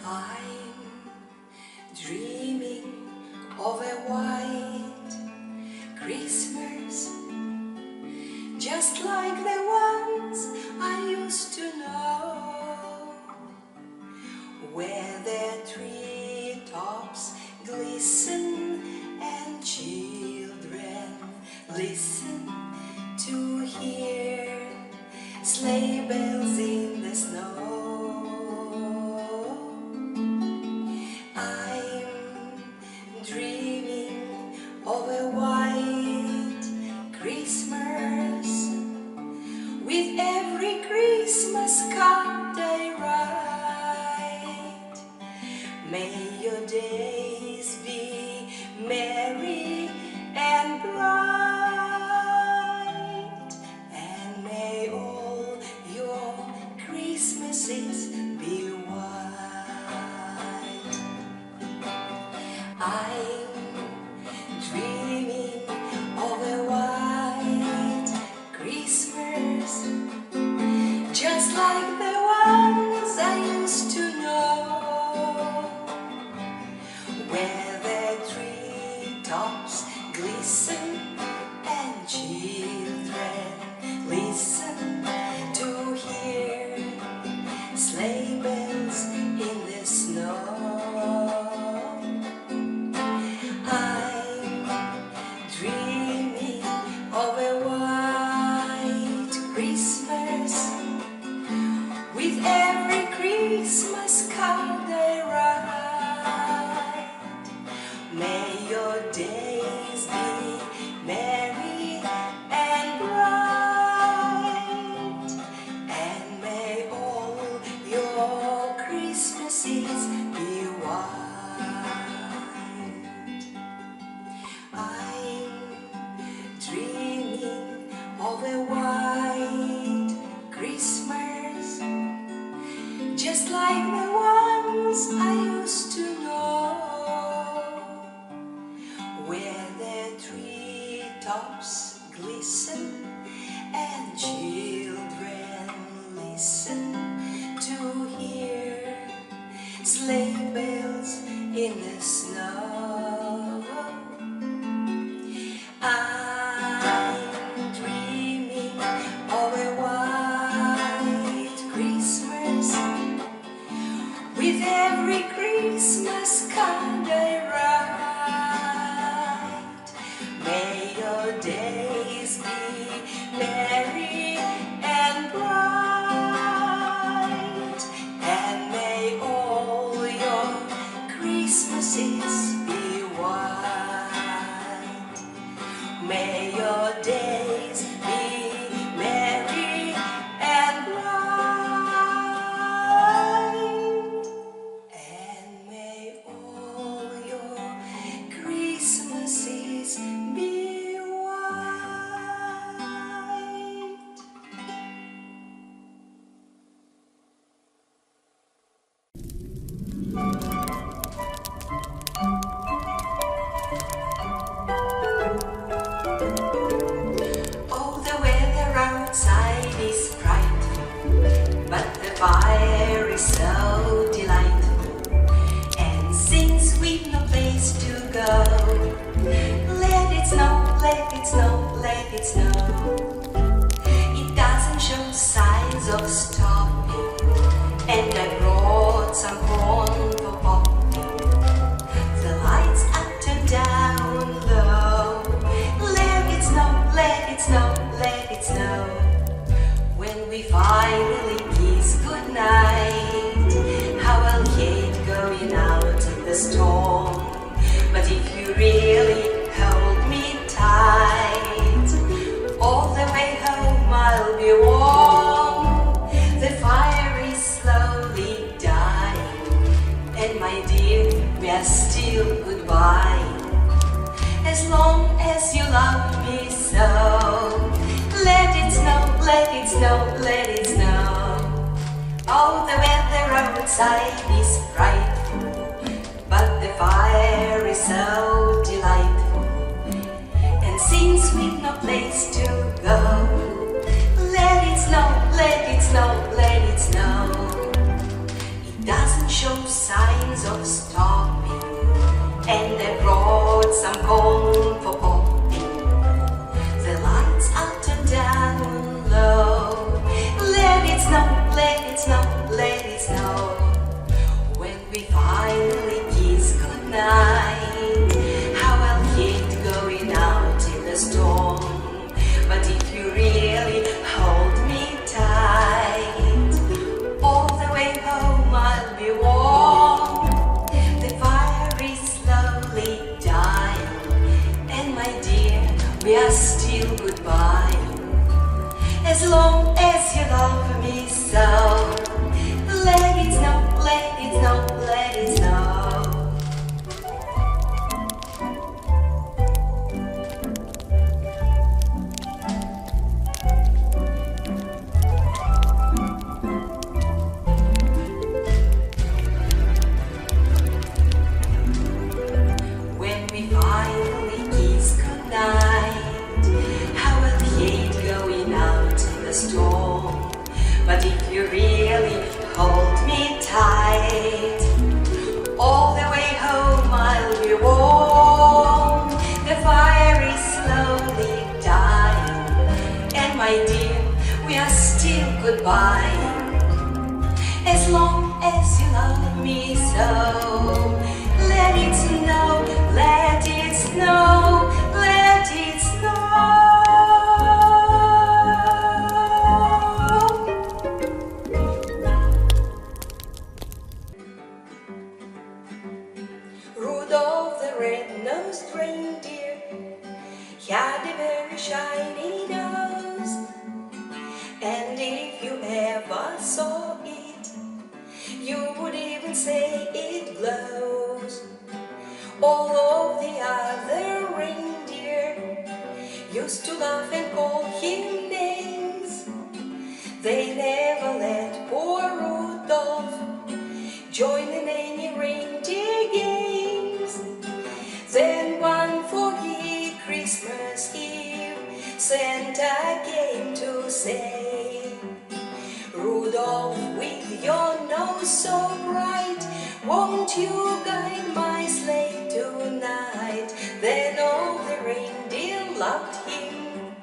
I'm dreaming of a white Christmas, just like the ones I used to know, where the treetops glisten and children listen to hear sleigh bells in the snow. Of a white Christmas, with every Christmas card I write. May your days be merry and bright, and may all your Christmases be white. I'm dreaming of a white Christmas, just like the ones I used to know, where the treetops glisten and children listen to hear sleigh bells in the snow. Of a white Christmas, with every Christmas card I write. May your days be merry and bright, and may all your Christmases be white. I'm dreaming of a white Christmas, just like the ones I used to know, where the treetops glisten and children listen to hear sleigh bells in the snow. I'm dreaming of a white Christmas, with every Christmas card I write. May your days be merry and bright, and may all your Christmases be white. May your days be merry and bright, and may all your Christmases be white. Outside is frightful, but the fire is so delightful. And since we've no place to go, let it snow, let it snow, let it snow. It doesn't show signs of stopping, and I brought some corn for popping. The lights up and down low. Let it snow, let it snow, let it snow. When we finally kiss goodnight, how I'll hate going out in the storm. But if you really hold me tight, all the way home I'll be warm. The fire is slowly dying, and my dear, we are still goodbye. As long as you love me so, let it snow, let it snow, let it snow. Oh, the weather outside is frightful, but the fire is so delightful. And since sings with no place to go. Let it snow, let it snow, let it snow. It doesn't show signs of stopping, and they brought some corn for popping. The lights up and down low. Let it snow, let it snow, let it snow. When we finally kiss goodnight, how I'll hate going out in the storm. But if you really hold me tight, all the way home I'll be warm. The fire is slowly dying, and my dear, we are still goodbye. As long as you love me so, let it snow, let it snow, let it snow. When we finally kiss goodnight, how I'll hate going out in the storm. But if you really hold me tight, all the way home I'll be warm. The fire is slowly dying, and my dear, we are still goodbye. As long as you love me so, let it snow, let it snow, let it snow. Rudolph the red-nosed reindeer had a very shiny nose, and if you ever saw it, you would even say it glows. All of the other reindeer used to laugh and call him names. They never let poor Rudolph join in any reindeer games. Then one foggy Christmas Eve, Santa came to say, Rudolph, with your nose so bright, won't you guide my sleigh tonight? Then all the reindeer loved him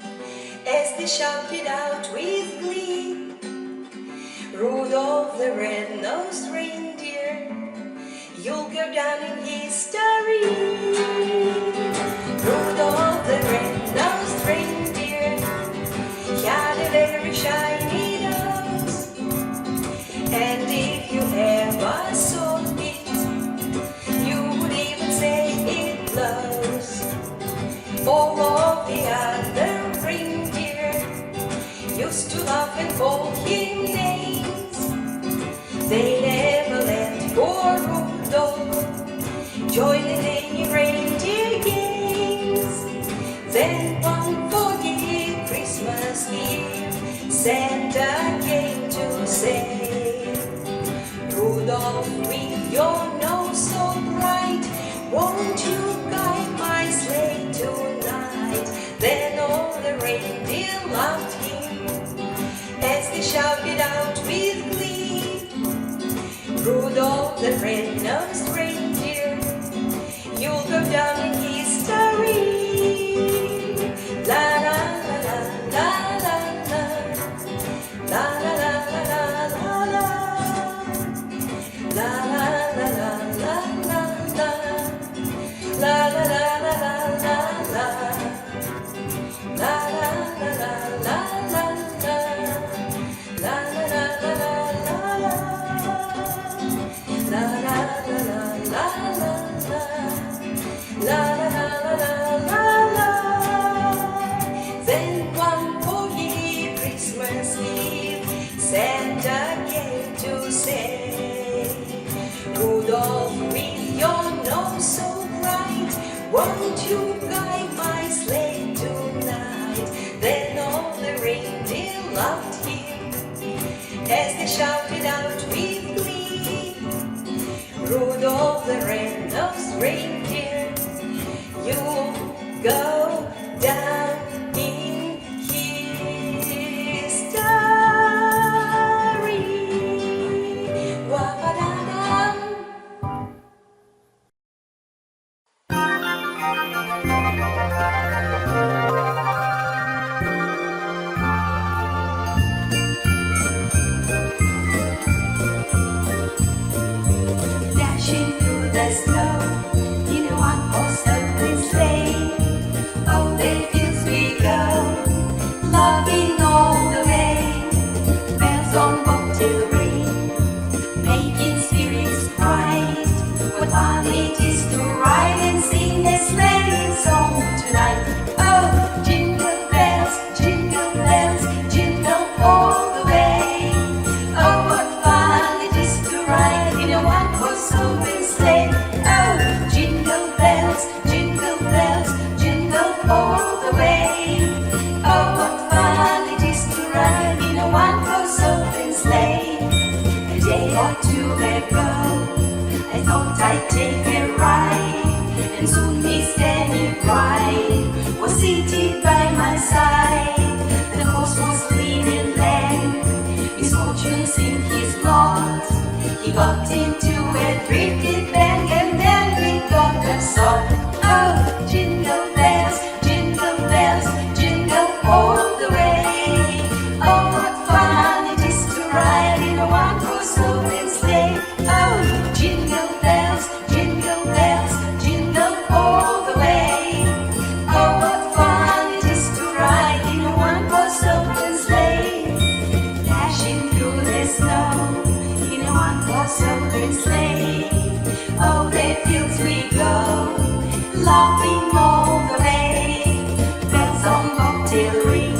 as they shouted out with glee, Rudolph the red-nosed reindeer, you'll go down in history. Rudolph the red-nosed reindeer had a very shiny nose, and if you ever saw it, you would even say it glows. All of the other reindeer used to laugh and call him names. They never let poor Rudolph join in any reindeer games. Then one foggy Christmas Eve, Santa came to say, Rudolph, with your nose so bright, won't you guide my sleigh tonight? Then all the reindeer loved him as they shouted out with glee, Rudolph the red-nosed reindeer, you'll go down in history. La la la la la la la la la la la la la la la la la la la. La la seated by my side. The horse was lean and lame, misfortunes in his lot. He got into a drifted bank and then we got upset. Oh, jingle bells, jingle all the way. Oh, what fun it is to ride in a one-horse open sleigh. Oh, jingle bells, jingle all the way. Oh, what fun it is to ride in a one-horse open sleigh. Dashing through the snow in a one-horse open sleigh. Oh, the fields we go, laughing all the way. Bells on bobtail ring,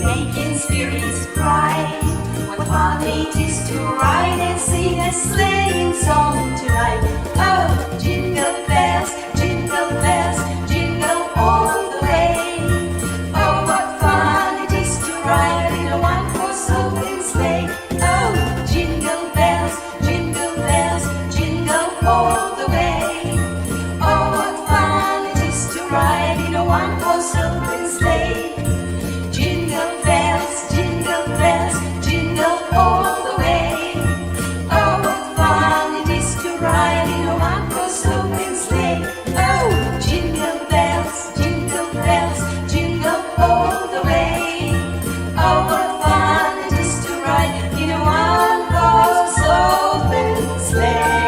making spirits bright. What fun it is to ride and sing a sleighing song tonight. Oh, jingle bells, jingle all the way. Oh, what fun it is to ride in a one-horse open sleigh. Oh, jingle bells, jingle all the way. Oh, what fun it is to ride in a one-horse open sleigh. Jingle bells, jingle all the way. Oh, what fun it is to ride in a one-horse open sleigh. Oh, jingle bells, jingle all the way. Oh, what fun it is to ride in a one-horse open sleigh.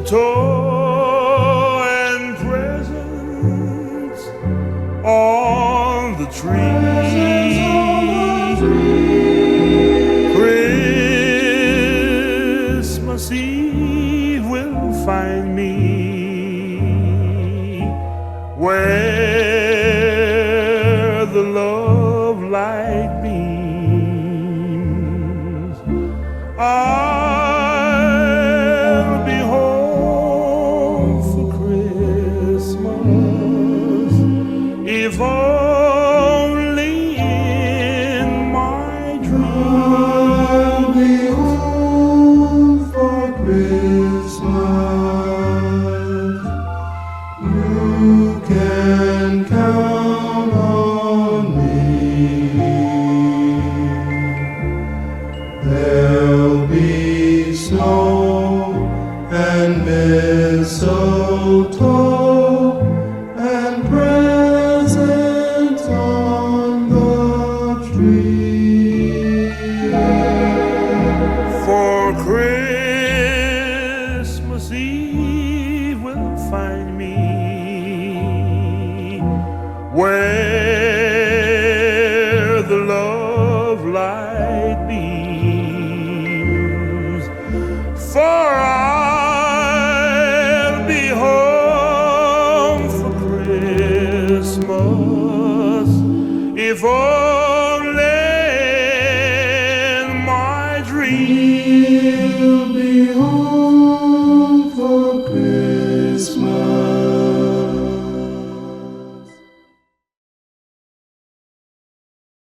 mistletoe and presents on the tree. Christmas Eve will find me where the love light beams. I'll be home for Christmas, if only in my dreams. I'll be home for Christmas. You can count on me. There'll be snow and mistletoe and presents on the tree. For Christmas Eve will find me where the love light beams. For I'll be home for Christmas, if only in my dreams. We'll be home for Christmas.